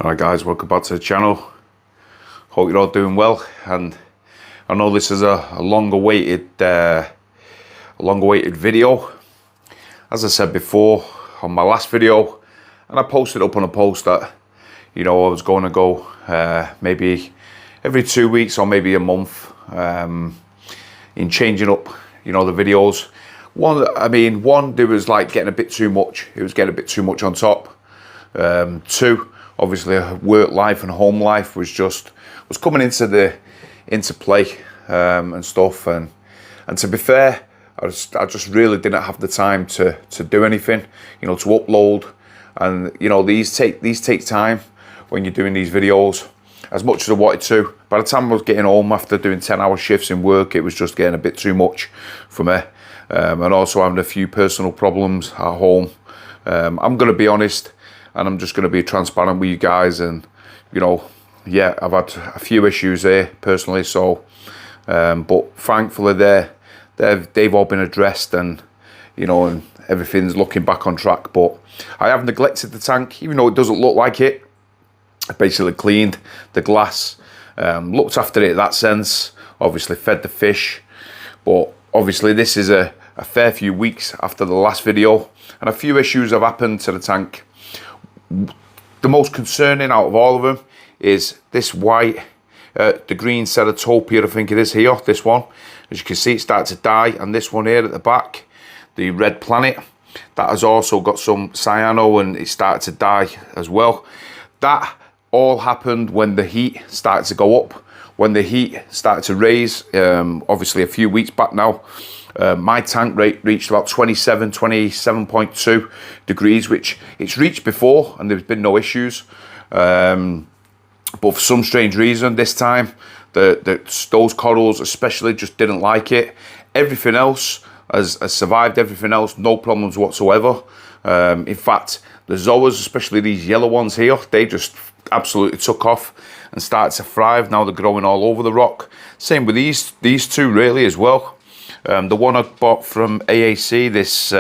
Alright guys, welcome back to the channel. Hope you're all doing well, and I know this is a long awaited video. As I said before on my last video, and I posted up on a post that, you know, I was going to go maybe every 2 weeks or maybe a month in changing up, you know, the videos. One, there was like getting a bit too much. It was getting a bit too much on top. Two, obviously work life and home life was coming into play and stuff, and to be fair, I just really didn't have the time to do anything, you know, to upload. And you know, these take time when you're doing these videos. As much as I wanted to, by the time I was getting home after doing 10-hour shifts in work, it was just getting a bit too much for me, and also having a few personal problems at home. I'm going to be honest, and I'm just going to be transparent with you guys. And you know, yeah, I've had a few issues there personally, so but thankfully they've all been addressed, and you know, and everything's looking back on track. But I have neglected the tank, even though it doesn't look like it. I basically cleaned the glass, looked after it in that sense, obviously fed the fish. But obviously this is a fair few weeks after the last video, and a few issues have happened to the tank. The most concerning out of all of them is this white, the green Ceratopia, I think it is here, this one. As you can see, it started to die, and this one here at the back, the red planet, that has also got some cyano, and it started to die as well. That all happened when the heat started to go up, when the heat started to raise, obviously a few weeks back now. My tank rate reached about 27.2 degrees, which it's reached before and there's been no issues. But for some strange reason, this time, those corals especially just didn't like it. Everything else has survived, everything else, no problems whatsoever. In fact, the zoas, especially these yellow ones here, they just absolutely took off and started to thrive. Now they're growing all over the rock. Same with these two really as well. The one I bought from AAC, this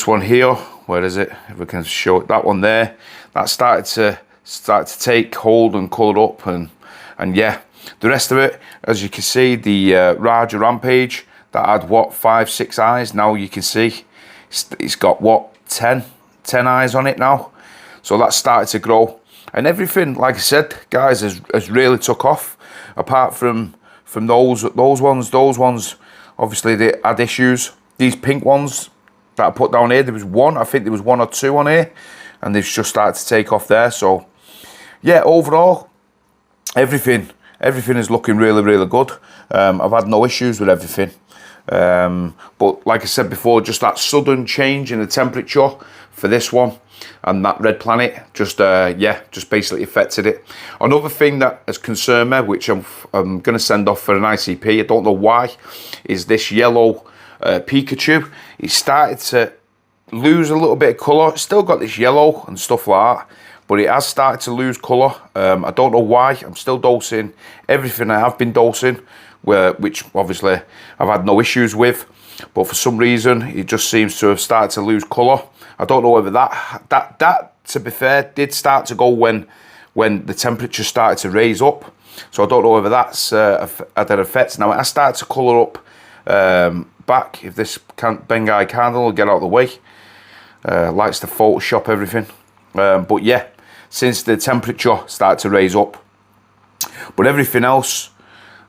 one here, where is it? If we can show it, that one there, that started to take hold and colour up, and yeah, the rest of it, as you can see, the Raja Rampage that had what, 5-6 eyes. Now you can see it's got what, 10 eyes on it now. So that started to grow, and everything, like I said, guys, has really took off. Apart from those ones, obviously they had issues. These pink ones that I put down here, there was one, I think there was one or two on here, and they've just started to take off there. So yeah, overall, everything is looking really, really good. I've had no issues with everything. But like I said before, just that sudden change in the temperature for this one and that red planet just basically affected it. Another thing that has concerned me, which I'm going to send off for an ICP, I don't know why, is this yellow Pikachu. It started to lose a little bit of colour. It's still got this yellow and stuff like that, but it has started to lose colour. I don't know why. I'm still dosing everything I have been dosing, which obviously I've had no issues with, but for some reason it just seems to have started to lose colour. I don't know whether that to be fair did start to go when the temperature started to raise up, so I don't know whether that's had an effect. Now it has started to colour up back. If this Bengai candle will get out of the way, likes to Photoshop everything, but yeah, since the temperature started to raise up, but everything else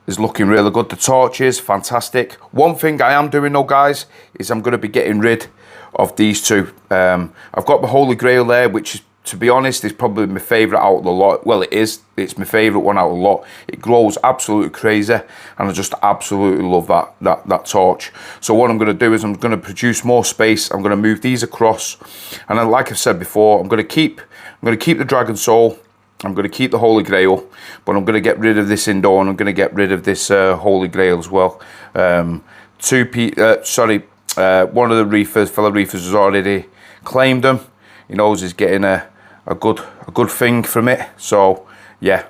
is looking really good. The torch is fantastic. One thing I am doing though, guys, is I'm going to be getting rid of these two. I've got the Holy Grail there, which is, to be honest, is probably my favourite out of the lot. Well, it's my favourite one out of the lot. It grows absolutely crazy, and I just absolutely love that torch. So what I'm going to do is I'm going to produce more space. I'm going to move these across, and then, like I've said before, I'm going to keep the Dragon Soul. I'm going to keep the Holy Grail, but I'm going to get rid of this indoor, and I'm going to get rid of this Holy Grail as well. One of the fellow reefers has already claimed them. He knows he's getting a good thing from it. So yeah,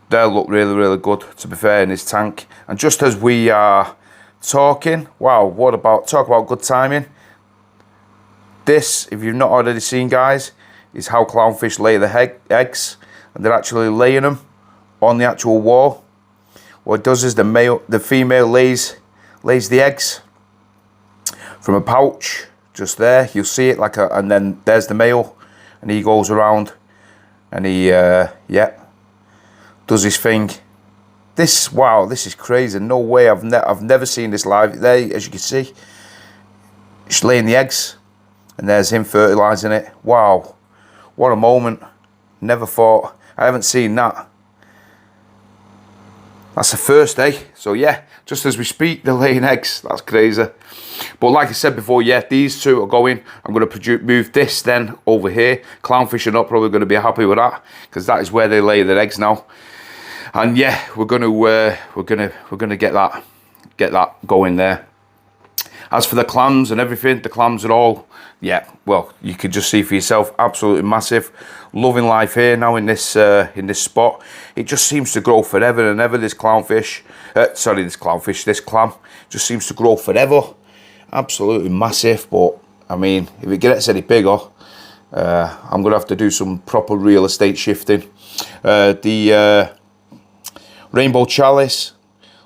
they'll look really, really good, to be fair, in this tank. And just as we are talking, wow, talk about good timing. This, if you've not already seen, guys, is how clownfish lay the eggs, and they're actually laying them on the actual wall. What it does is the female lays the eggs from a pouch just there. You'll see it and then there's the male, and he goes around and he does his thing. Wow, this is crazy. No way, I've never seen this live. There, as you can see, she's laying the eggs, and there's him fertilizing it. Wow, what a moment. Never thought, I haven't seen that. That's the first day. So yeah, just as we speak, they're laying eggs. That's crazy. But like I said before, yeah, these two are going. I'm going to move this then over here. Clownfish are not probably going to be happy with that, because that is where they lay their eggs now. And yeah, we're gonna get that going there. As for the clams and everything, the clams are all, yeah, well, you can just see for yourself, absolutely massive. Loving life here now in this spot. It just seems to grow forever and ever. This clownfish, this clam just seems to grow forever. Absolutely massive. But I mean, if it gets any bigger, I'm gonna have to do some proper real estate shifting. The rainbow chalice,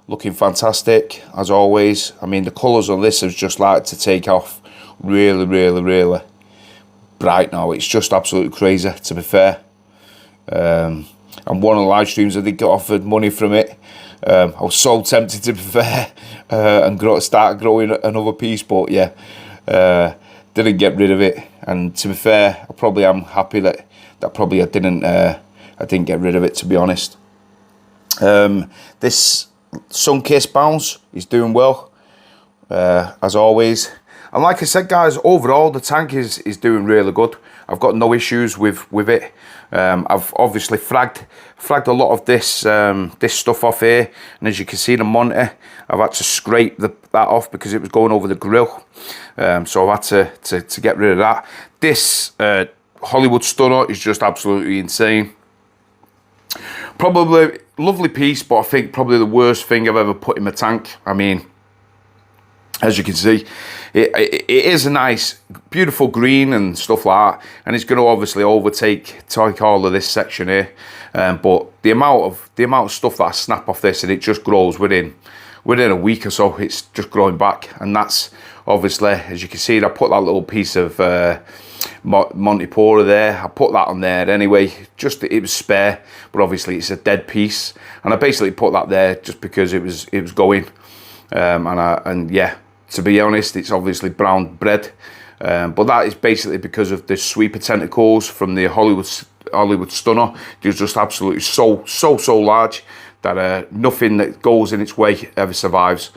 looking fantastic as always. I mean, the colours on this is just like to take off. Really, really, really bright now. It's just absolutely crazy, to be fair. And one of the live streams, I did get offered money from it. I was so tempted, to be fair, and start growing another piece, but yeah, didn't get rid of it. And to be fair, I probably am happy that probably I didn't get rid of it, to be honest. This sun-kissed bounce is doing well, as always. And like I said, guys, overall the tank is doing really good. I've got no issues with it. I've obviously fragged a lot of this stuff off here, and as you can see, the monitor, I've had to scrape that off because it was going over the grill. So I've had to get rid of that. This Hollywood stunner is just absolutely insane. Probably lovely piece, but I think probably the worst thing I've ever put in my tank. I mean, as you can see, it is a nice, beautiful green and stuff like that, and it's going to obviously overtake all of this section here. But the amount of stuff that I snap off this, and it just grows within a week or so. It's just growing back, and that's obviously, as you can see, I put that little piece of Montipora there. I put that on there anyway, just it was spare, but obviously it's a dead piece, and I basically put that there just because it was going. And yeah, to be honest, it's obviously brown bread, but that is basically because of the sweeper tentacles from the Hollywood stunner. They're just absolutely so large that nothing that goes in its way ever survives.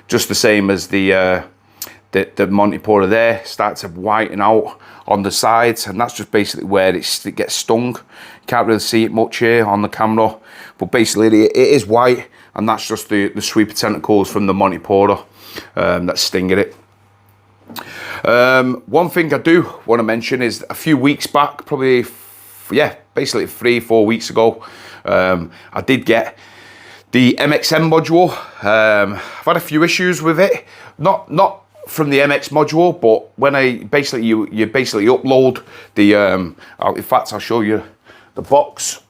Just the same as the Montipora there starts to whiten out on the sides, and that's just basically where it gets stung. You can't really see it much here on the camera, but basically it is white, and that's just the sweeper tentacles from the Montipora that's stinging it. One thing I do want to mention is a few weeks back, probably, yeah, basically 3-4 weeks ago, I did get the MXM module. I've had a few issues with it, not from the MX module, but when you basically upload the in fact, I'll show you the box.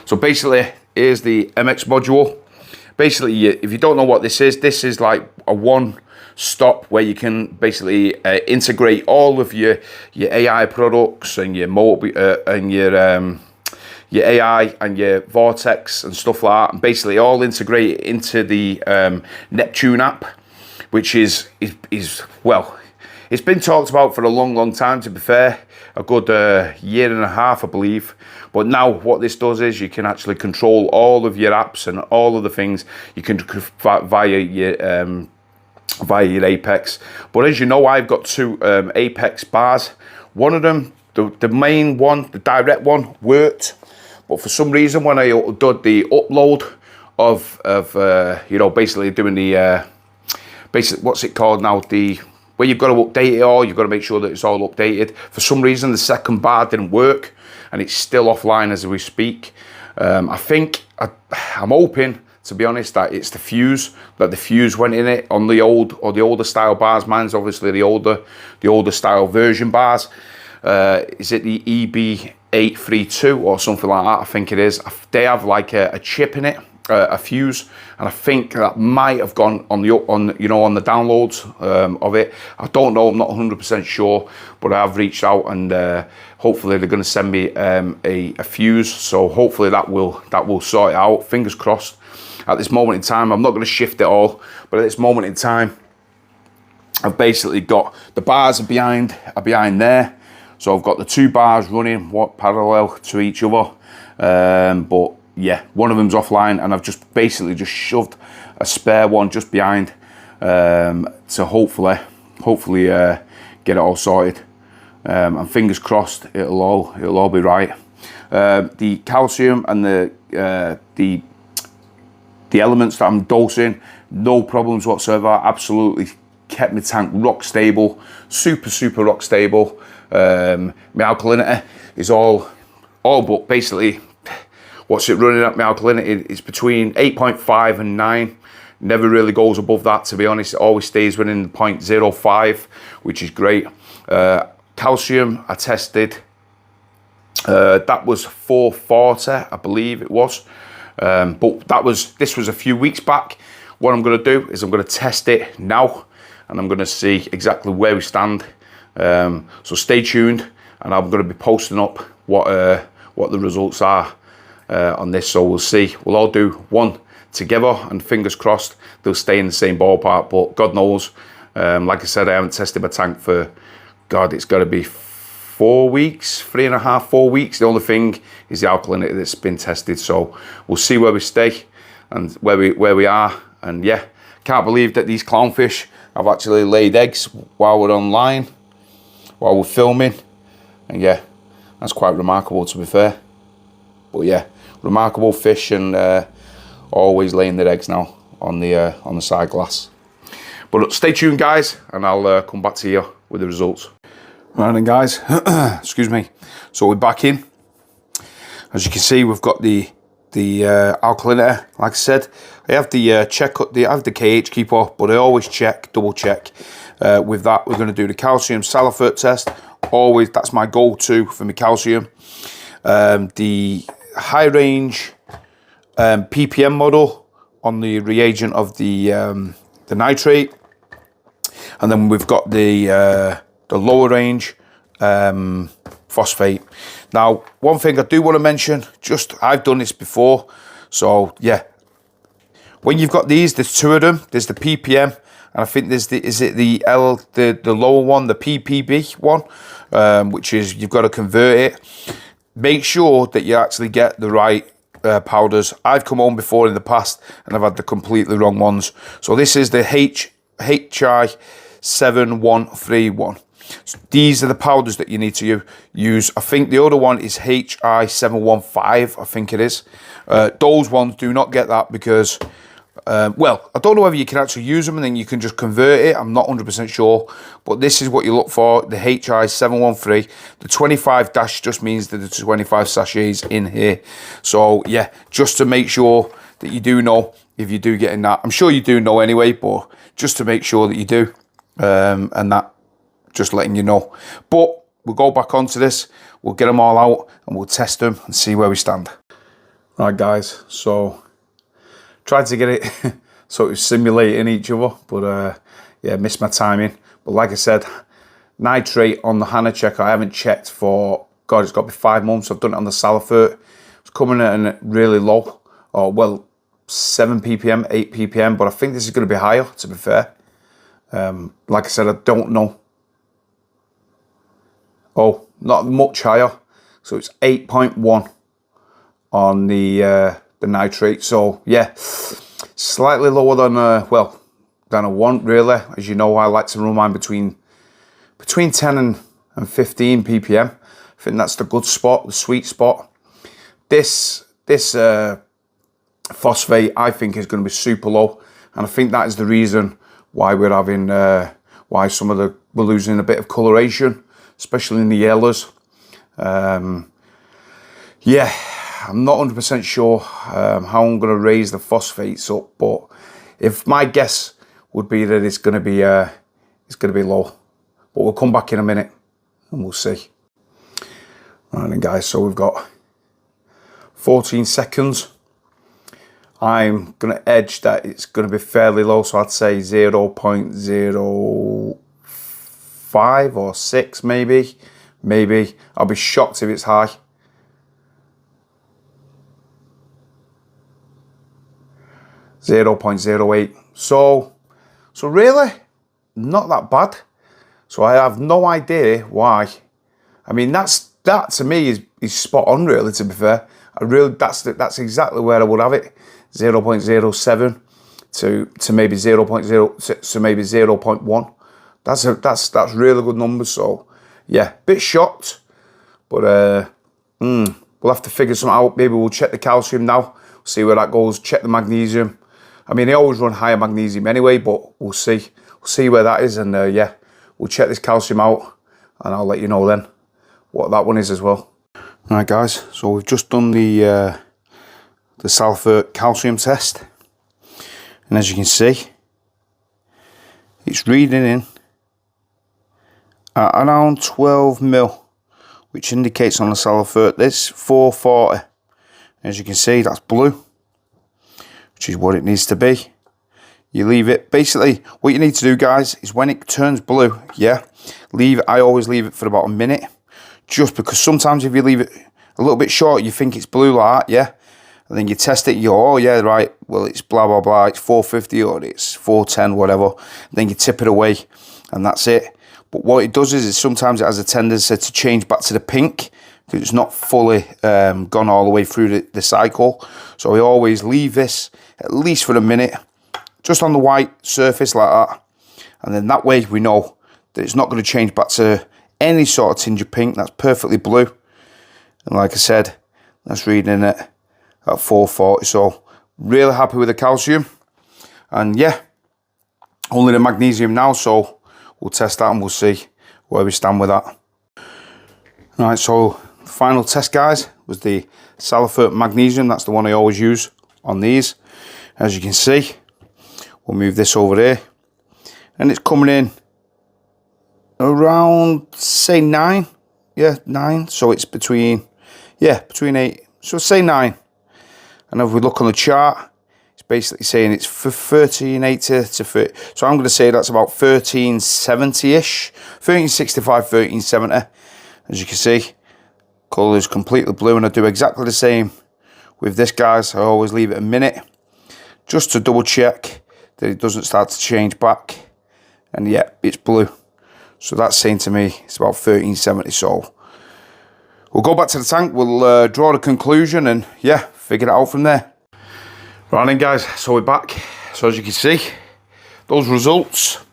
So basically, here's the MX module. Basically, if you don't know what this is like a one-stop where you can basically integrate all of your AI products and your your AI and your Vortex and stuff like that, and basically all integrate into the Neptune app, which is well, it's been talked about for a long time, to be fair, a good year and a half, I believe. But now what this does is you can actually control all of your apps and all of the things you can via your Apex. But as you know, I've got two Apex bars. One of them, the main one, the direct one, worked, but for some reason when I did the upload of you know, basically doing the what's it called now, where you've got to update it all, you've got to make sure that it's all updated. For some reason, the second bar didn't work, and it's still offline as we speak. I think, I'm hoping, to be honest, that it's the fuse, that the fuse went in it on the older style bars. Mine's obviously the older style version bars. is it the EB832 or something like that? I think it is. They have like a chip in it, a fuse, and I think that might have gone on the downloads of it. I don't know. I'm not 100% sure, but I have reached out, and hopefully they're going to send me a fuse. So hopefully that will sort it out. Fingers crossed. At this moment in time, I'm not going to shift it all, but at this moment in time, I've basically got the bars are behind there. So I've got the 2 bars running parallel to each other. But yeah, one of them's offline, and I've just basically shoved a spare one just behind to hopefully get it all sorted. And fingers crossed it'll all be right. The calcium and the elements that I'm dosing, no problems whatsoever. Absolutely kept my tank rock stable, super rock stable. My alkalinity is all but basically what's it running at. My alkalinity is between 8.5 and 9. Never really goes above that, to be honest. It always stays within 0.05, which is great. Calcium I tested, that was 440, I believe it was. But this was a few weeks back. What I'm going to do is I'm going to test it now, and I'm going to see exactly where we stand. So stay tuned, and I'm going to be posting up what the results are on this. So we'll see. We'll all do one together, and fingers crossed they'll stay in the same ballpark. But God knows. Like I said, I haven't tested my tank for, God, it's got to be 4 weeks, 3.5, 4 weeks. The only thing is the alkalinity that's been tested. So we'll see where we stay and where we are. And yeah, can't believe that these clownfish have actually laid eggs while we're online, while we're filming. And yeah, that's quite remarkable, to be fair. But yeah, remarkable fish, and always laying their eggs now on the side glass. But stay tuned, guys, and I'll come back to you with the results. Right then, guys, excuse me. So we're back in. As you can see, we've got the alkalinity. Like I said, I have the I have the KH keeper, but I always double check. With that, we're going to do the calcium salifert test. Always, that's my go-to for my calcium. The high range ppm model on the reagent of the nitrate, and then we've got the lower range phosphate. Now, one thing I do want to mention, I've done this before, so yeah, when you've got these, there's 2 of them. There's the ppm, and I think there's the lower one, the ppb one, which is, you've got to convert it. Make sure that you actually get the right powders. I've come home before in the past and I've had the completely wrong ones. So this is the HI 7131. So these are the powders that you need to use. I think the other one is HI 715, I think it is. Those ones, do not get that, because well, I don't know whether you can actually use them and then you can just convert it. I'm not 100% sure, but this is what you look for, the HI 713. The 25 dash just means that there's 25 sachets in here. So yeah, just to make sure that you do know if you do get in that. I'm sure you do know anyway, but just to make sure that you do, and that, just letting you know. But we'll go back onto this, we'll get them all out and we'll test them and see where we stand. Right, guys, so tried to get it so it was simulating each other, but yeah, missed my timing. But like I said, nitrate on the Hanna checker, I haven't checked for, God, it's got to be 5 months. I've done it on the salifert. It's coming in at really low, or well, 7 ppm, 8 ppm, but I think this is going to be higher, to be fair. Like I said, I don't know. Oh, not much higher. So it's 8.1 on the nitrate. So yeah, slightly lower than well, than I want, really. As you know, I like to run mine between 10 and 15 ppm. I think that's the good spot, the sweet spot. This phosphate, I think, is going to be super low, and I think that is the reason why we're having why we're losing a bit of coloration, especially in the yellows. Yeah, I'm not 100% sure how I'm going to raise the phosphates up, but if my guess would be that it's going to be low. But we'll come back in a minute and we'll see. Right then guys, so we've got 14 seconds. I'm going to edge that it's going to be fairly low, so I'd say 0.05 or 6 maybe. Maybe. I'll be shocked if it's high. .08. So really, not that bad. So I have no idea why. I mean, that to me is spot on, really. To be fair, that's exactly where I would have it. 0.07 to maybe 0.0 to maybe 0.1. That's really good numbers. So yeah, bit shocked, but we'll have to figure something out. Maybe we'll check the calcium now, see where that goes. Check the magnesium. I mean, they always run higher magnesium anyway, but we'll see. We'll see where that is, and yeah, we'll check this calcium out, and I'll let you know then what that one is as well. All right, guys. So we've just done the sulfur calcium test, and as you can see, it's reading in at around 12 mil, which indicates on the sulfur this 440. As you can see, that's blue, which is what it needs to be. You leave it, basically what you need to do, guys, is when it turns blue, yeah, I always leave it for about a minute, just because sometimes if you leave it a little bit short, you think it's blue like that, yeah, and then you test it, you go, oh yeah, right, well it's blah blah blah, it's 450 or it's 410, whatever, and then you tip it away and that's it. But what it does is sometimes it has a tendency to change back to the pink, because it's not fully gone all the way through the cycle. So we always leave this at least for a minute, just on the white surface like that, and then that way we know that it's not going to change back to any sort of tinge of pink. That's perfectly blue, and like I said, that's reading it at 440. So really happy with the calcium, and yeah, only the magnesium now, so we'll test that and we'll see where we stand with that. All right, so the final test, guys, was the sulfur magnesium. That's the one I always use on these. As you can see, we'll move this over here, and it's coming in around, say 9. Yeah, 9. So it's between 8. So say 9. And if we look on the chart, it's basically saying it's for 1380 to 30. So I'm going to say that's about 1370-ish, 1365, 1370. As you can see, colour is completely blue, and I do exactly the same with this, guys. I always leave it a minute just to double check that it doesn't start to change back, and yeah, it's blue. So that's saying to me it's about 1370. So we'll go back to the tank, we'll draw the conclusion, and yeah, figure it out from there. Right then, guys, so we're back. So as you can see, those results,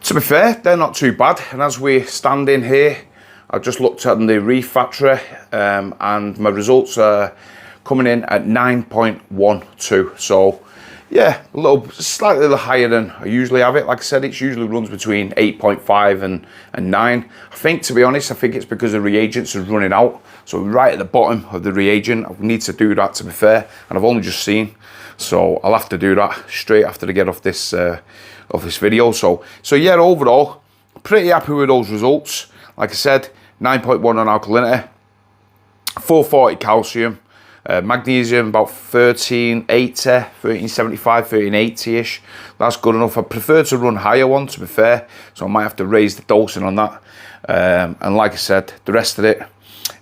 to be fair, they're not too bad. And as we stand in here, I've just looked at the reef factory, and my results are coming in at 9.12. So yeah, slightly higher than I usually have it. Like I said, it usually runs between 8.5 and 9. I think, to be honest, I think it's because the reagents are running out. So right at the bottom of the reagent, I need to do that, to be fair, and I've only just seen. So I'll have to do that straight after I get off this video. So yeah, overall, pretty happy with those results. Like I said, 9.1 on alkalinity, 440 calcium, magnesium about 1380, 1375, 1380-ish. That's good enough. I prefer to run higher one, to be fair, so I might have to raise the dosing on that. And like I said, the rest of it,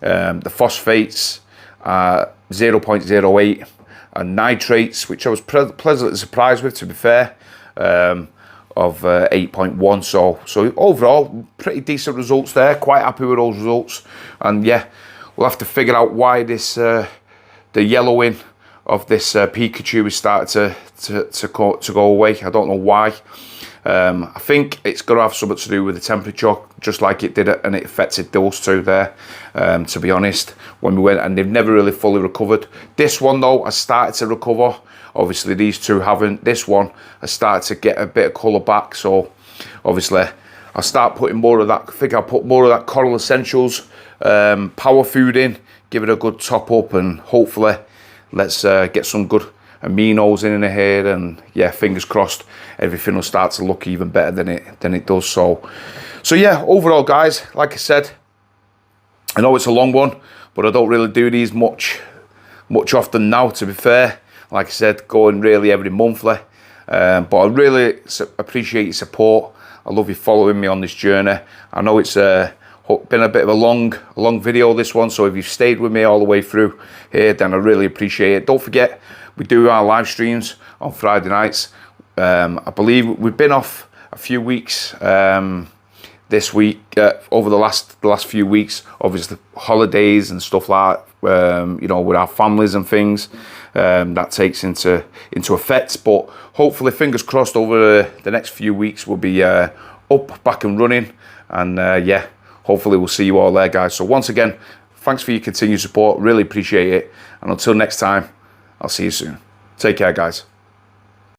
the phosphates, 0.08, and nitrates, which I was pleasantly surprised with, to be fair, of 8.1. So overall, pretty decent results there. Quite happy with those results. And yeah, we'll have to figure out why this the yellowing of this Pikachu is starting to go away. I don't know why. I think it's got to have something to do with the temperature, just like it did, and it affected those two there, to be honest, when we went, and they've never really fully recovered. This one, though, has started to recover. Obviously, these two haven't. This one has started to get a bit of colour back, so obviously I'll start putting more of that. I think I'll put more of that Coral Essentials power food in, give it a good top up, and hopefully let's get some good aminos in here, and yeah, fingers crossed everything will start to look even better than it does. So yeah, overall, guys, like I said, I know it's a long one, but I don't really do these much often now, to be fair. Like I said, going really every monthly. But I really appreciate your support. I love you following me on this journey. I know it's been a bit of a long video, this one, so if you've stayed with me all the way through here, then I really appreciate it. Don't forget, we do our live streams on Friday nights. I believe we've been off a few weeks this week, over the last few weeks, obviously holidays and stuff like that, you know, with our families and things, that takes into effect. But hopefully, fingers crossed, over the next few weeks we'll be up, back and running, and yeah, hopefully we'll see you all there, guys. So once again, thanks for your continued support, really appreciate it, and until next time, I'll see you soon. Take care, guys.